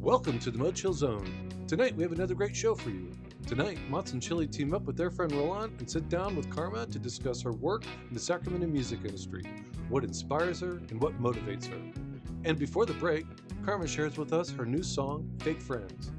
Welcome to the MoChill Zone. Tonight we have another great show for you. Tonight, Mott's and Chili team up with their friend Rolon and sit down with Karma to discuss her work in the Sacramento music industry, what inspires her and what motivates her. And before the break, Karma shares with us her new song, Fake Friends.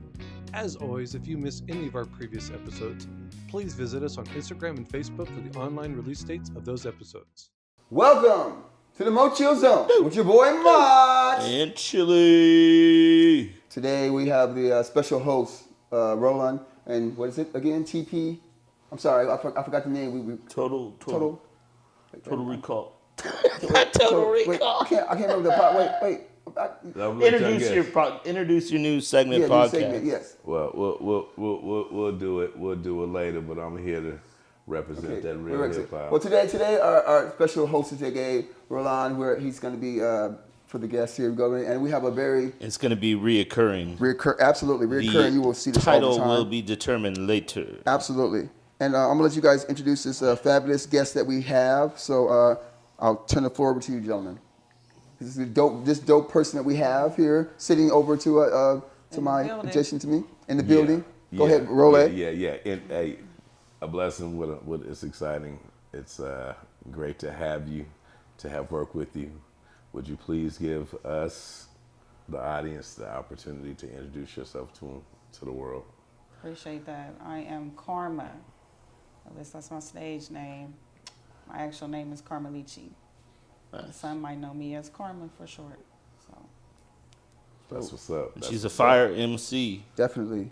As always, if you miss any of our previous episodes, please visit us on Instagram and Facebook for the online release dates of those episodes. Welcome to the MoChill Zone with your boy Mott and Chili. Today we have the special host Rolon and what is it again? TP. I'm sorry, I forgot the name. We Total Recall. Total Recall. Wait, I can't remember the part. Wait. Introduce your new segment podcast. New segment, yes. Well, we'll do it. We'll do it later, but I'm here to represent that real hip hop. Well, today our special host is Rolon, where he's going to be for the guests here, and we have a very. It's going to be reoccurring. Absolutely reoccurring. You will see this all the title time. will be determined later. Absolutely, and I'm gonna let you guys introduce this fabulous guest that we have. So I'll turn the floor over to you, gentlemen. This is this dope person that we have here, sitting over to my adjacent to me in the building. Go ahead, Rolon. Yeah. And a blessing. It's exciting. It's great to have you, to have worked with you. Would you please give us, the audience, the opportunity to introduce yourself to the world? Appreciate that. I am Karma. At least that's my stage name. My actual name is Carmelici. Some might know me as Karma for short. So that's what's up. She's a fire MC. Definitely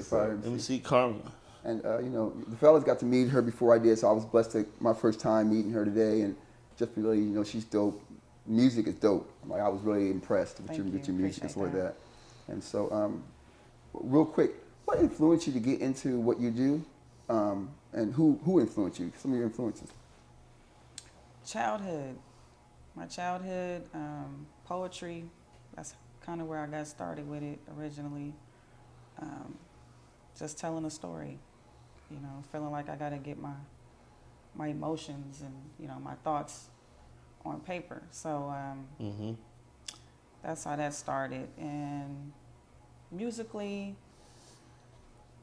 fire MC Karma. And the fellas got to meet her before I did, so I was blessed to my first time meeting her today, and just really, she's dope. Music is dope. I was really impressed with your music and stuff like that. And so, real quick, what influenced you to get into what you do, and who influenced you? Some of your influences. childhood. My childhood, poetry, that's kind of where I got started with it originally. Just telling a story, feeling like I got to get my emotions and, my thoughts on paper. So that's how that started. And musically,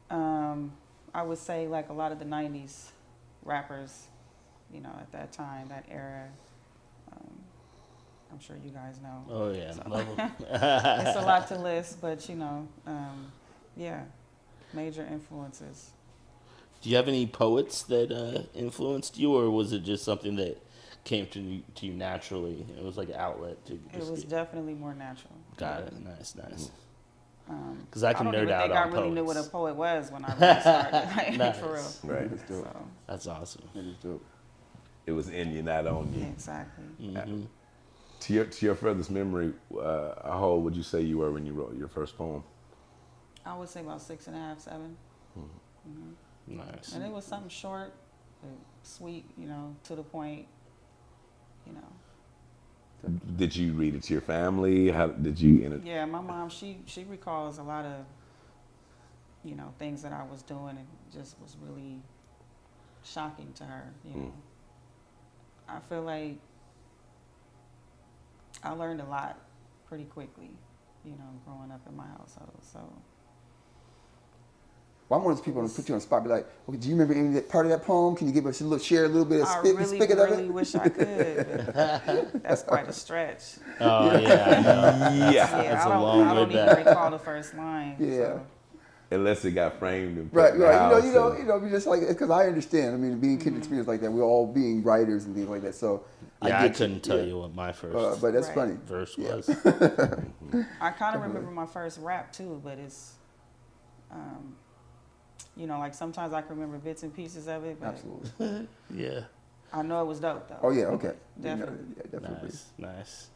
I would say like a lot of the 90s rappers, at that time, that era, I'm sure you guys know. Oh, yeah. So, it's a lot to list, but, major influences. Do you have any poets that influenced you, or was it just something that came to you naturally? It was like an outlet to. It was definitely more natural. Got it. Nice. Because I can nerd out on poets. I really knew what a poet was when I really started. Nice. For real. Right. That's awesome. It is dope. It was in you, not on you. Exactly. Mm-hmm. To your furthest memory, how old would you say you were when you wrote your first poem? I would say about 6.5, 7. Mm-hmm. Nice. And it was something short, but sweet, to the point, Did you read it to your family? How did you? Yeah, my mom, she recalls a lot of, things that I was doing, and just was really shocking to her. I feel like I learned a lot pretty quickly, growing up in my household. So. Well, I'm one of those people that put you on the spot, be like, okay, do you remember any part of that poem? Can you give us share a little bit of spigot of it? I really wish I could. That's quite a stretch. Oh, yeah. Yeah, I don't even recall the first line. Yeah. So. Unless it got framed and right. Just like, because I understand. I mean, being kid experience like that, we're all being writers and things like that. So I couldn't tell you what my first but that's funny. verse was. I kind of remember my first rap too, but it's, like sometimes I can remember bits and pieces of it. But Absolutely. Yeah. I know it was dope though. Oh yeah. Okay. Definitely. Definitely. Nice.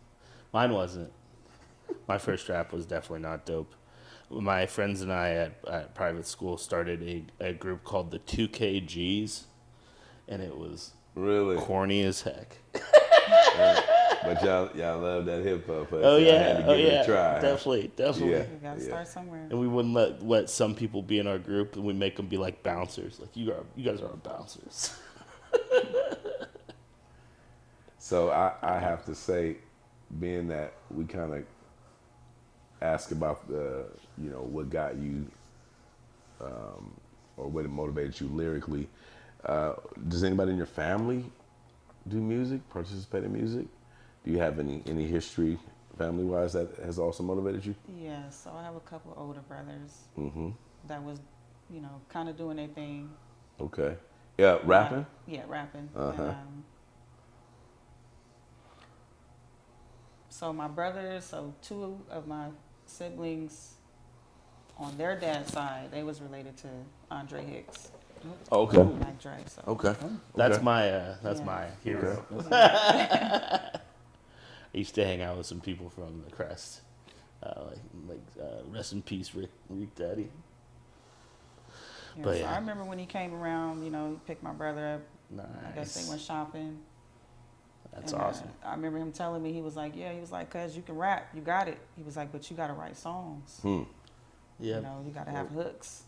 Mine wasn't. My first rap was definitely not dope. My friends and I at private school started a group called the 2KGs, and it was really corny as heck. But y'all love that hip hop. Oh yeah, had to give it a try. Definitely. Yeah. You gotta start somewhere. And we wouldn't let some people be in our group, and we make them be like bouncers. Like you guys are bouncers. So I have to say, being that we kind of ask about what got you, or what motivated you lyrically. Does anybody in your family do music, participate in music? Do you have any history family-wise that has also motivated you? Yeah, so I have a couple of older brothers Mm-hmm. that was, kind of doing their thing. Okay. Yeah, rapping? Yeah, rapping. Uh-huh. And, so my brothers, so two of my siblings on their dad's side, they was related to Andre Hicks. Okay. Mac Dre, so. Okay. That's Okay. my hero. Okay. I used to hang out with some people from the Crest, rest in peace, Rick Daddy. Yeah, But so yeah. I remember when he came around, he picked my brother up. I guess they Nice. went shopping. That's And, awesome. I remember him telling me, he was like, cuz you can rap, you got it. He was like, but you got to write songs. Hmm. Yeah. You got to have hooks.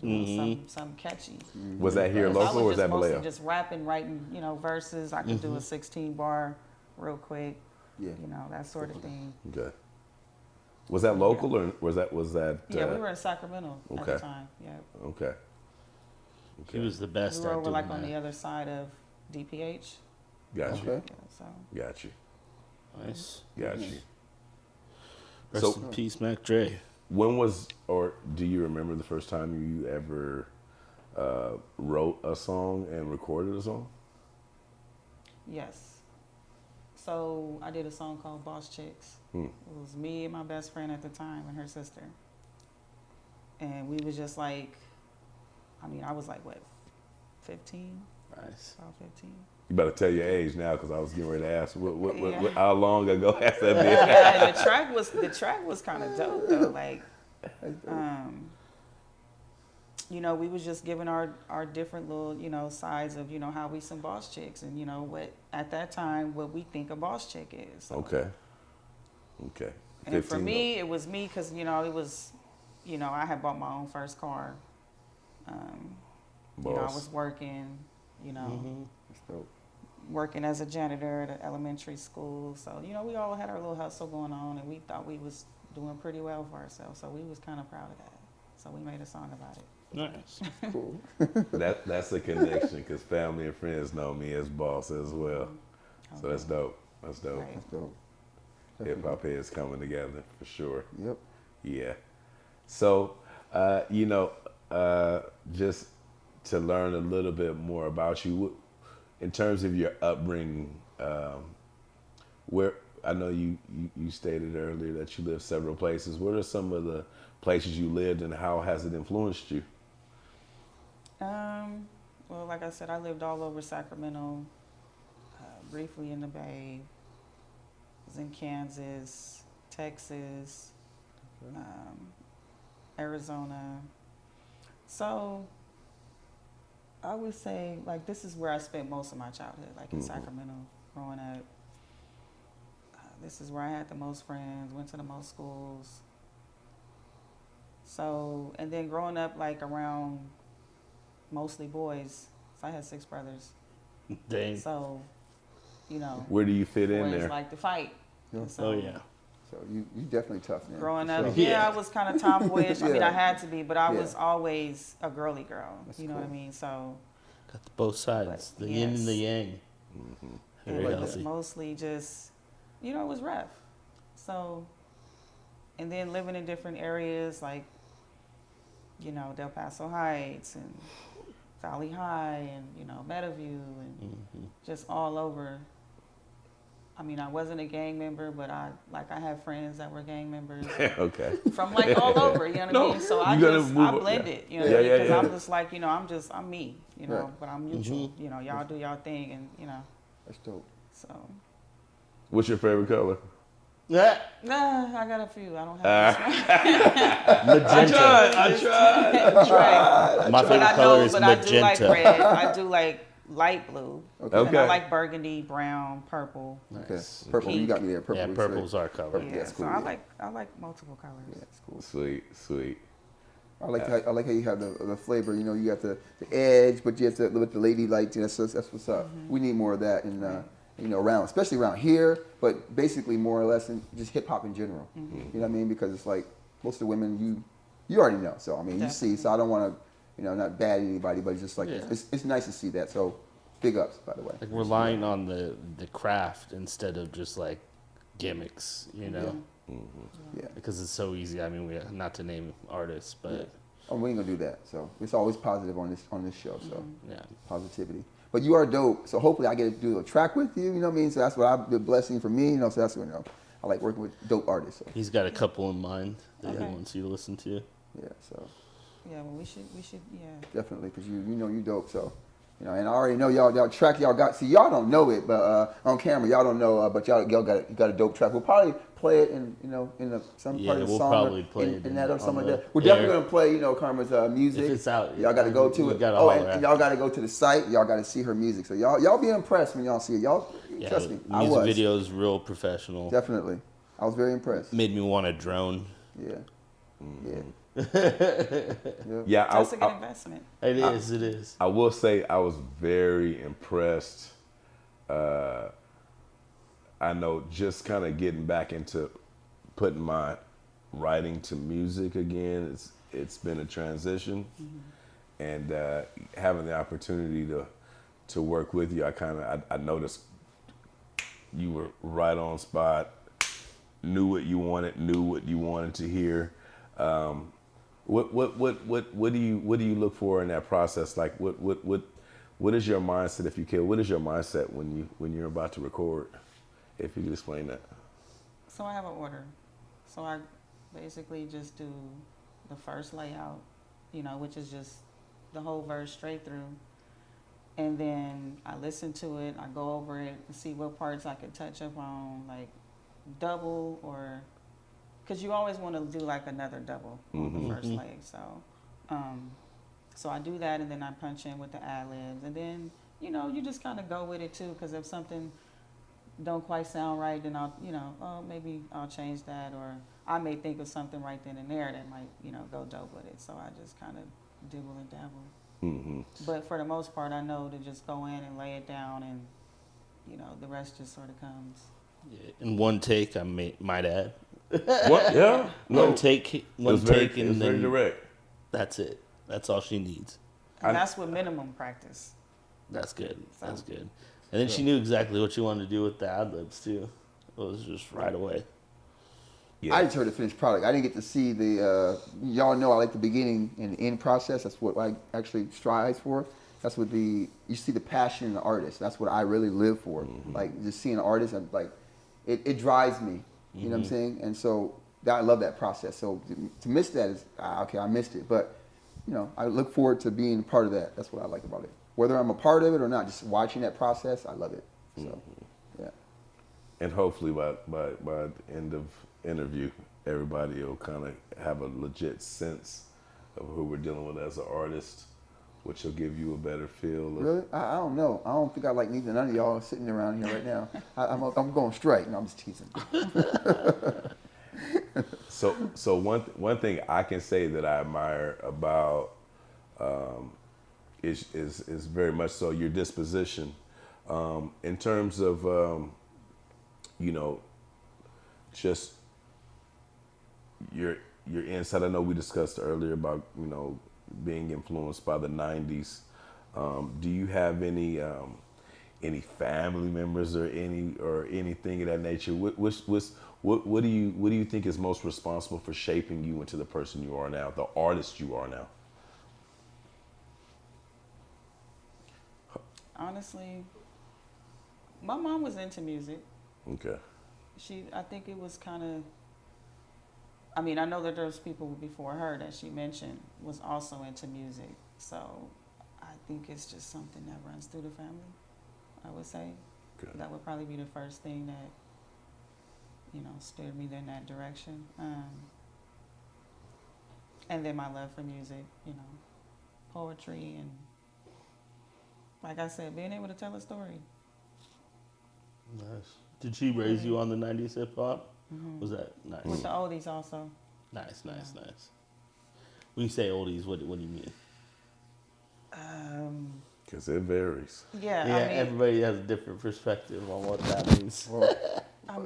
Mhm. Something catchy. Was that here 'Cause local I or was was that just mostly Vallejo? just rapping, writing, verses. I could do a 16 bar real quick, Yeah. that sort of thing. Okay. Was that local or was that? Yeah, we were in Sacramento at okay. the time. Yeah. Okay. He was the best We were at over doing like that. on the other side of DPH. Got you. Okay. Yeah, so Got you. Nice. Got you. Rest So- in peace, Mac Dre. When was, or do you remember the first time you ever wrote a song and recorded a song? yes. So I did a song called Boss Chicks. Hmm. It was me and my best friend at the time and her sister. And we was just like, I was like, what, 15? Nice. About 15. You better tell your age now, because I was getting ready to ask. Yeah. How long ago has that been? Yeah, the track was kind of dope though. Like, we was just giving our different little, sides of, how we some boss chicks and, what at that time, what we think a boss chick is. So, Okay. Okay. and for me, it was me because, it was, I had bought my own first car. I Boss. was working, That's dope. working as a janitor at an elementary school. So, we all had our little hustle going on and we thought we was doing pretty well for ourselves. So we was kind of proud of that. So we made a song about it. Nice. Cool. That's a connection, because family and friends know me as boss as well. So that's dope. That's dope. Right. That's dope. Hip hop heads coming together for sure. Yep. Yeah. So, just to learn a little bit more about you, in terms of your upbringing, where I know you stated earlier that you lived several places. What are some of the places you lived, and how has it influenced you? Well, like I said, I lived all over Sacramento, briefly in the Bay, was in Kansas, Texas, Arizona. So I would say, like, this is where I spent most of my childhood, like in Sacramento, growing up. This is where I had the most friends, went to the most schools. So, and then growing up, like, around mostly boys. So I had 6 brothers. Dang. So, Where do you fit in boys there? like to fight. Yeah. And so Oh yeah. So you definitely tough, man. growing for up, sure. yeah, I was kind of tomboyish. I mean, Yeah. I had to be, but I Yeah. was always a girly girl. That's You know what I cool. mean? So Got both sides, But the yin and the yes. yang. Very it was healthy. mostly just, it was rough. So, and then living in different areas like, Del Paso Heights and Valley High and, Meadowview and just all over. I mean, I wasn't a gang member, but I had friends that were gang members Okay. from like all over, you know what No, I mean? So I you gotta just, move I up, blended, yeah. you know what I mean? Yeah, Because yeah, I'm yeah. just like, I'm me, Right. but I'm mutual, y'all do y'all thing and, That's dope. so. What's your favorite color? Yeah. Nah, I got a few. I don't have this one. Magenta. I tried. Right. My But favorite I color know, is but I do like magenta. red. I do like light blue. Okay. And I Okay. like burgundy, brown, purple. Okay. Nice. Purple. You Pink. got me there. Purple. Yeah, is purple's great. our color. Purple. Yeah, that's so cool, I yeah. like multiple colors. Yeah, that's cool. Sweet. I like how you have the flavor. You got the edge, but you have with the lady light. That's what's up. We need more of that around, especially around here, but basically more or less in just hip hop in general. Mm-hmm. You know what I mean? Because it's like most of the women you already know. So I mean, you see. So I don't want to, not bad anybody, but it's just like it's nice to see that. So big ups, by the way. Like relying on the craft instead of just like gimmicks, Yeah. because it's so easy. I mean, not to name artists, but Oh, we ain't gonna do that. So it's always positive on this show. So yeah. positivity. But you are dope. So hopefully I get to do a track with you. You know what I mean? So that's what the blessing for me. So that's what I like working with dope artists. So. He's got a couple in mind that he Okay. wants you to listen to. Yeah. So Yeah, well, we should, definitely because you dope. So. And I already know y'all track y'all got. See, y'all don't know it, but on camera y'all don't know. But y'all got a dope track. We'll probably play it in some part of the we'll song. probably play it in that or something like the that. We're definitely gonna play Karma's music. If it's out, y'all got to go to it. And y'all got to go to the site. Y'all got to see her music. So y'all be impressed when y'all see it. Y'all trust me. I was. Music videos real professional. Definitely, I was very impressed. Made me want a drone. Yeah. Yeah. Yeah, that's a good investment. It is. I will say I was very impressed. I know just kind of getting back into putting my writing to music again. It's been a transition, and having the opportunity to work with you, I noticed you were right on spot. Knew what you wanted to hear. What do you look for in that process? Like what is your mindset, if you can? What is your mindset when you're about to record? If you could explain that. So I have an order. So I basically just do the first layout, which is just the whole verse straight through. And then I listen to it, I go over it and see what parts I could touch up on, like double or, because you always want to do like another double on the first leg. So I do that, and then I punch in with the ad-libs. And then, you just kind of go with it too, because if something don't quite sound right, then I'll, maybe I'll change that, or I may think of something right then and there that might, go dope with it. So I just kind of dibble and dabble. But for the most part, I know to just go in and lay it down, and, the rest just sort of comes. Yeah, in one take, I might add. What? Yeah. One take, and very then direct. That's it. That's all she needs. And that's with minimum practice. That's good. That's good. And then she knew exactly what she wanted to do with the ad-libs, too. It was just right away. Yeah. I just heard the finished product. I didn't get to see the, y'all know I like the beginning and the end process. That's what I actually strive for. That's what you see the passion in the artist. That's what I really live for. Like, just seeing an artist, it drives me. You know what I'm saying? And so I love that process. So to miss that is, okay, I missed it. But, I look forward to being a part of that. That's what I like about it. Whether I'm a part of it or not, just watching that process, I love it. So, yeah. And hopefully by the end of interview, everybody will kind of have a legit sense of who we're dealing with as an artist, which will give you a better feel. Really? I don't know. I don't think I like neither none of y'all sitting around here right now. I'm going straight. No, I'm just teasing. So one thing I can say that I admire about is very much so your disposition, in terms of just your insight. I know we discussed earlier about being influenced by the '90s. Do you have any family members or anything of that nature? What do you think is most responsible for shaping you into the person you are now, the artist you are now? Honestly, my mom was into music. Okay. I think it was kind of, I mean, I know that there's people before her that she mentioned was also into music. So I think it's just something that runs through the family, I would say. Good. That would probably be the first thing that, steered me in that direction. And then my love for music, poetry, and like I said, being able to tell a story. Nice. Did she raise you on the 90s hip hop? Was that nice? With the oldies also. Nice. When you say oldies, what do you mean? Because it varies. Yeah, Yeah, I mean, everybody has a different perspective on what that means. Well,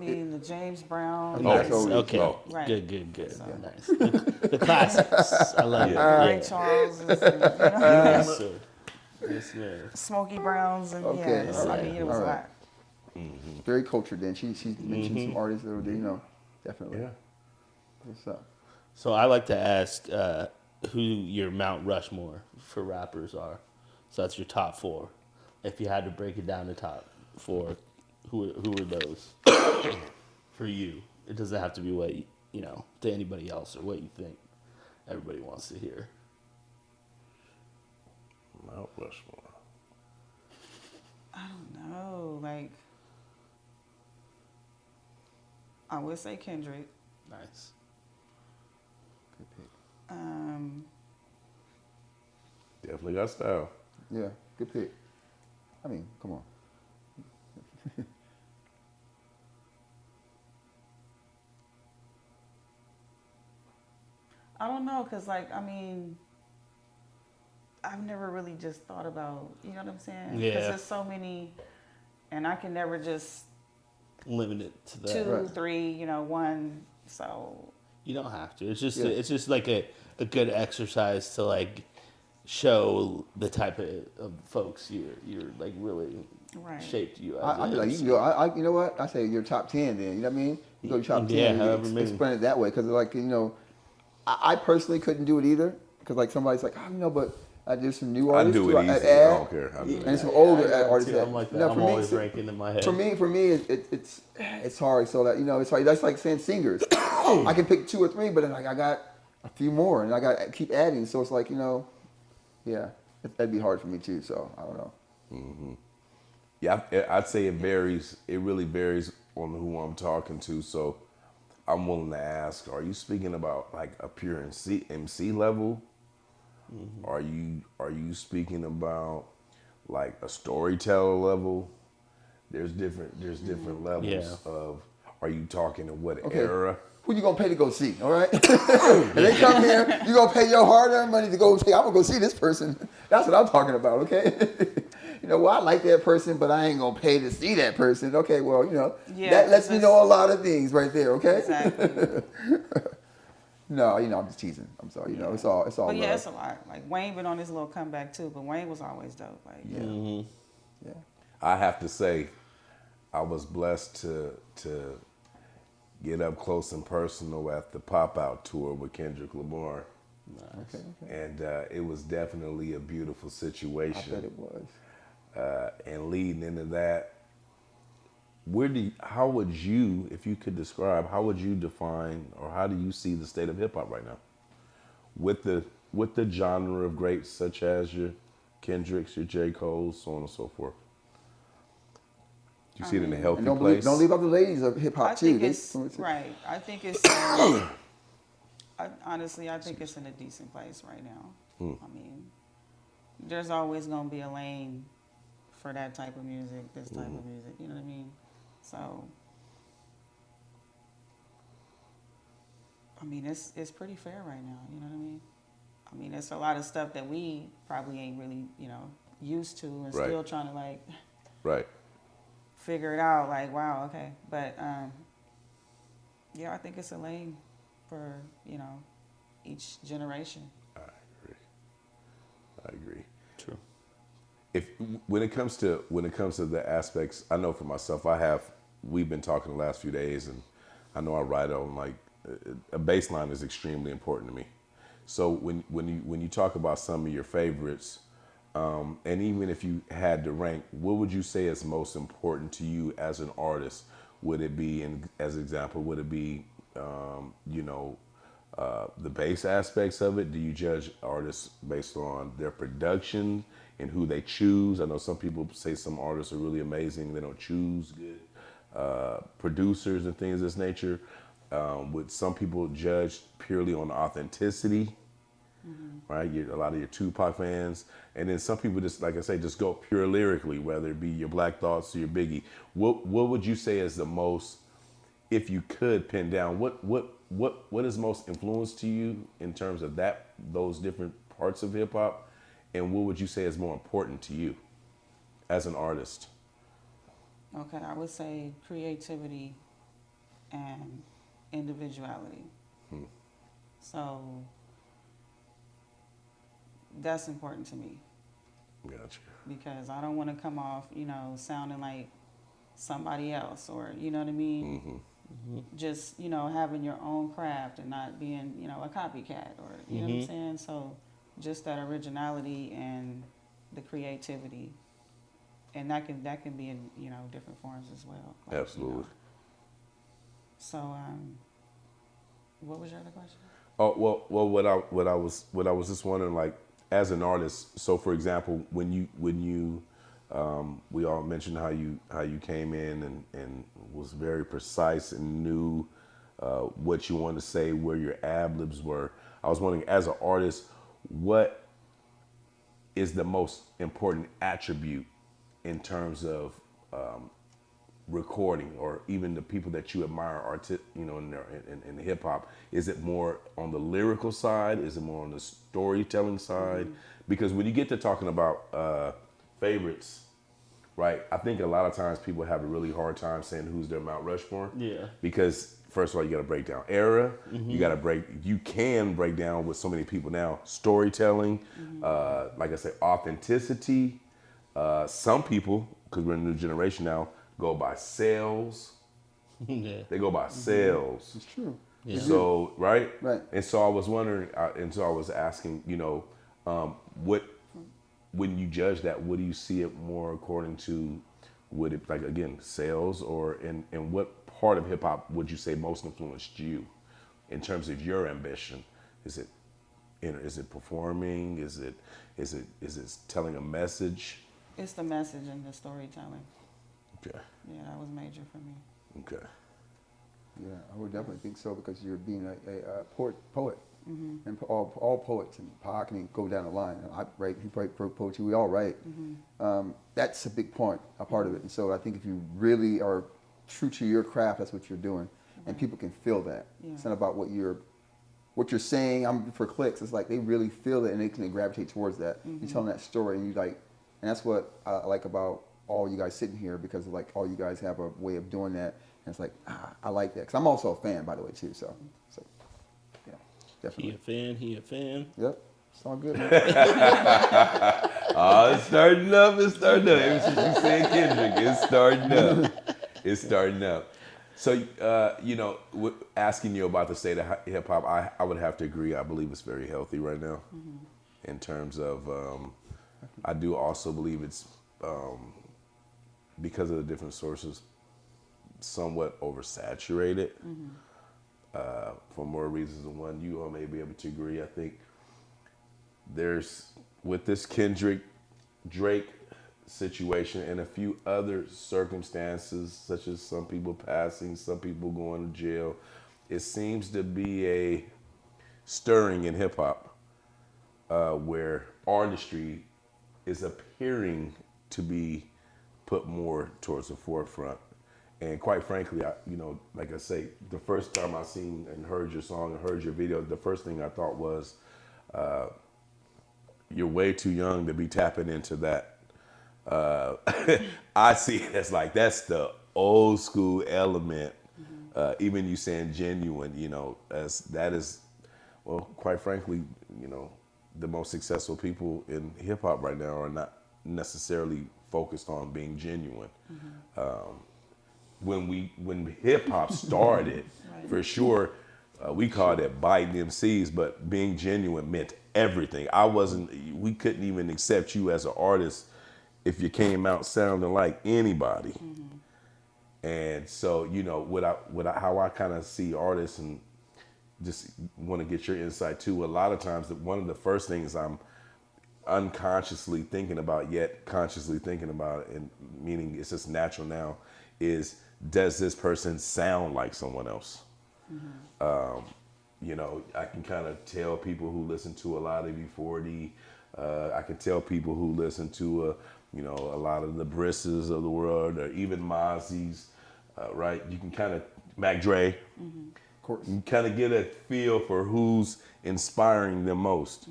the James Brown. Oh, Nice. that's always- Okay. oh. Right. Good. So- Nice. The classics. I love Yeah. it. Ray Charles, and, Yes, sir. Yes, ma'am. Smokey Browns, and Okay, yes, all I right, mean it was all a right. lot. very cultured. Then she's mentioned some artists that were, definitely. Yeah. What's up? So I like to ask who your Mount Rushmore for rappers are. So that's your top 4. If you had to break it down to top 4, who are those for you? It doesn't have to be what to anybody else or what you think everybody wants to hear. Mount Rushmore. I don't know. Like, I would say Kendrick. Nice. Good pick. Definitely got style. Yeah, good pick. I mean, come on. I don't know, cause I've never really just thought about, you know what I'm saying? Yeah. Because there's so many, and I can never just Limit it to that. 2, Right. 3, 1. So You don't have to. It's just Yeah. it's just like a good exercise to like show the type of folks you're like really right. shaped you as. I'd be like, you is. can go. You know what? I say your top 10. Then you know what I mean. You go your top 10. Yeah, and however many. explain it that way, because I personally couldn't do it either, because like somebody's like, but there's some new I artists. do too, it easy. I add, don't care. I do it and easy. some older I am artists. too. I'm like that. No, I'm for me, always ranking in my head. For me, it's hard. So that it's like that's like saying singers. I can pick 2 or 3, but then like I got a few more, and I got to keep adding. So it's like yeah, that'd be hard for me too. So I don't know. Yeah, I'd say it varies. It really varies on who I'm talking to. So I'm willing to ask, are you speaking about like a pure MC level? Are you speaking about like a storyteller level? There's different levels Yeah. of. Are you talking in what Okay. era? Who you gonna pay to go see? All right. If they come here, you gonna pay your hard-earned money to go see. I'm gonna go see this person. That's what I'm talking about. Okay. Well, I like that person, but I ain't gonna pay to see that person. Okay. Well, Yeah, that lets me it's- know a lot of things right there. Okay. Exactly. No, I'm just teasing. I'm sorry. It's all But love. yeah, it's a lot. Like Wayne been on his little comeback too, but Wayne was always dope. Like Yeah. I have to say, I was blessed to get up close and personal at the Pop Out tour with Kendrick Lamar, Okay. and it was definitely a beautiful I situation. bet it was. And leading into that, how would you, if you could describe, how would you define, or how do you see the state of hip hop right now, with the genre of greats such as your Kendricks, your J. Cole's, so on and so forth? Do you see it in a healthy And place? don't leave out the ladies of hip I hop too. think it's right. I think it's. Honestly, I think it's in a decent place right now. I mean, there's always gonna be a lane for that type of music, this type of music. You know what I mean? So, I mean, it's pretty fair right now. You know what I mean? I mean, it's a lot of stuff that we probably ain't really, used to, and Right. still trying to like Right. figure it out. Like, wow, okay, but yeah, I think it's a lane for each generation. I agree. True. When it comes to the aspects, I know for myself, we've been talking the last few days, and I know I write on like a bass line is extremely important to me. So when you talk about some of your favorites, and even if you had to rank, what would you say is most important to you as an artist? Would it be, as an example, would it be the bass aspects of it? Do you judge artists based on their production and who they choose? I know some people say some artists are really amazing, they don't choose good producers and things of this nature. Would some people judge purely on authenticity? Right, a lot of your Tupac fans, and then some people just, like I say, just go pure lyrically, whether it be your Black Thoughts or your Biggie. What would you say is the most, if you could pin down, what is most influence to you in terms of those different parts of hip hop, and what would you say is more important to you as an artist? Okay, I would say creativity and individuality. So that's important to me. Gotcha. Because I don't want to come off, sounding like somebody else, or you know what I mean. Just having your own craft and not being a copycat, or you know what I'm saying. So just that originality and the creativity, and that can be in different forms as well. Like, Absolutely. So what was your other question? Oh well, what I was just wondering, like, as an artist. So, for example, when you we all mentioned how you came in and was very precise and knew what you wanted to say, where your ad libs were. I was wondering, as an artist, what is the most important attribute in terms of recording, or even the people that you admire, in hip hop? Is it more on the lyrical side? Is it more on the storytelling side? Because when you get to talking about favorites, right? I think a lot of times people have a really hard time saying who's their Mount Rushmore. Yeah. Because first of all, you got to break down era. You can break down with so many people now. Storytelling, like I said, authenticity. Some people, because we're in a new generation now, go by sales. They go by sales. It's true. Yeah. So, right? Right. And so I was wondering, and so I was asking, what, when you judge that, what do you see it more according to? Would it, like, again, sales, or and what part of hip hop would you say most influenced you in terms of your ambition? Is it performing? Is it telling a message? It's the message and the storytelling. Okay. Yeah, that was major for me. Okay. Yeah, I would definitely think so, because you're being a poet. And all poets, and Pac can go down the line. I write, he write poetry, we all write. That's a big part of it. And so I think if you really are true to your craft, that's what you're doing, and people can feel that. Yeah. It's not about what you're saying. I'm for clicks. It's like they really feel it, and they can gravitate towards that. You're telling that story, and and that's what I like about all you guys sitting here, because like all you guys have a way of doing that, and it's like I like that, because I'm also a fan, by the way, too. So yeah, definitely. He a fan. Yep, it's all good, man. Oh, it's starting up. Ever since you said Kendrick, it's starting up. So, asking you about the state of hip hop, I would have to agree. I believe it's very healthy right now. In terms of, I do also believe it's, because of the different sources, somewhat oversaturated. For more reasons than one. You all may be able to agree. I think there's, with this Kendrick Drake situation and a few other circumstances, such as some people passing, some people going to jail, it seems to be a stirring in hip hop, where artistry is appearing to be put more towards the forefront. And quite frankly, like I say, the first time I seen and heard your song and heard your video, the first thing I thought was, you're way too young to be tapping into that. I see it as like, that's the old school element. Even you saying genuine, as that is, well, quite frankly, the most successful people in hip hop right now are not necessarily focused on being genuine. When hip hop started, right, for sure, we called it biting MCs, but being genuine meant everything. We couldn't even accept you as an artist if you came out sounding like anybody. And so, how I kind of see artists, and just want to get your insight too. A lot of times, one of the first things I'm unconsciously thinking about, yet consciously thinking about, and meaning it's just natural now, is, does this person sound like someone else? I can kind of tell people who listen to a lot of E40. I can tell people who listen to a lot of the Brisses of the world, or even Mozzie's, right? You can kind of, Mac Dre, course. You kind of get a feel for who's inspiring them most.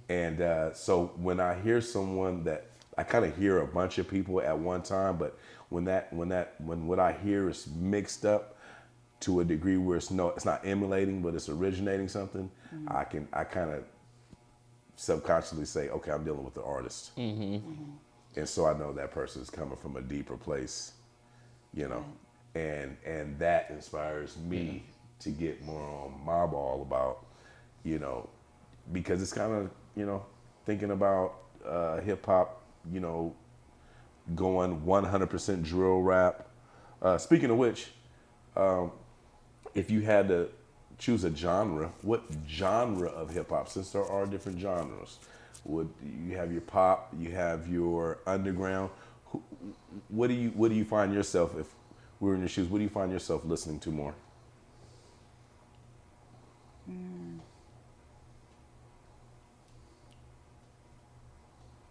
And so when I hear someone that I kind of hear a bunch of people at one time, but when what I hear is mixed up to a degree where it's not emulating, but it's originating something, I kind of subconsciously say, okay, I'm dealing with the artist. And so I know that person is coming from a deeper place, you know, and that inspires me to get more on my ball about, you know, because it's kind of, you know, thinking about hip hop, you know, going 100% drill rap. Speaking of which, if you had to choose a genre, what genre of hip hop, since there are different genres, would you have your pop, you have your underground? What do you find yourself, if we were in your shoes, what do you find yourself listening to more?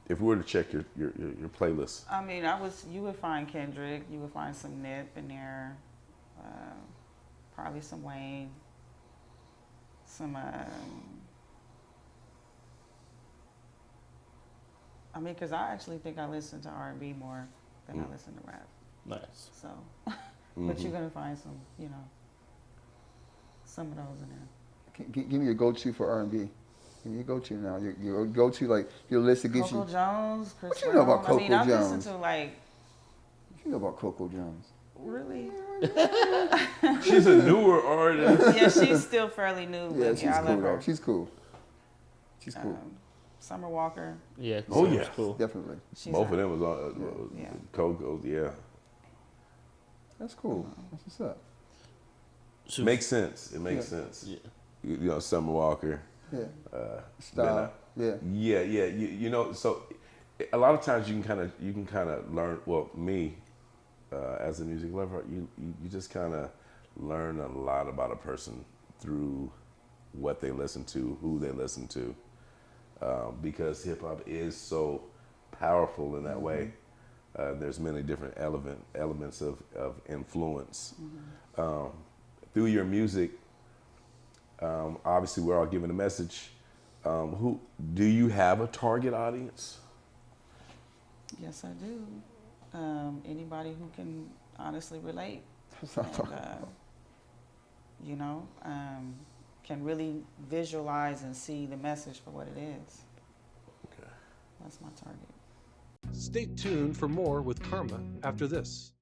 If we were to check your playlist. I mean, you would find Kendrick, you would find some Nip in there, probably some Wayne, some, I mean, because I actually think I listen to R&B more than I listen to rap. Nice. So, but you're going to find some, you know, some of those in there. Give me your go-to for R&B. Give me your go-to now. Your go-to, like, your list that gives Coco you... Jones, Chris What you know about Brown. Coco I Jones? listen to, like... What you know about Coco Jones? Really? She's a newer artist. Yeah, she's still fairly new. Yeah, But she's I cool, love her. though. She's cool. She's cool. Summer Walker. Yeah. Oh, sounds yeah. Cool. Definitely. She's Both of a- them was on Yeah. Coco's, yeah. That's cool. That's what's up. So, Makes sense. It makes sense. Yeah. You know, Summer Walker. Yeah. Style. Yeah. Yeah. You know, so a lot of times you can kind of learn. Well, me, as a music lover, you just kind of learn a lot about a person through what they listen to, who they listen to, because hip hop is so powerful in that way. There's many different elements of influence. Through your music, obviously we're all giving a message. Who do you have a target audience? Yes, I do. Anybody who can honestly relate. And, you know, can really visualize and see the message for what it is. Okay. That's my target. Stay tuned for more with Karma after this.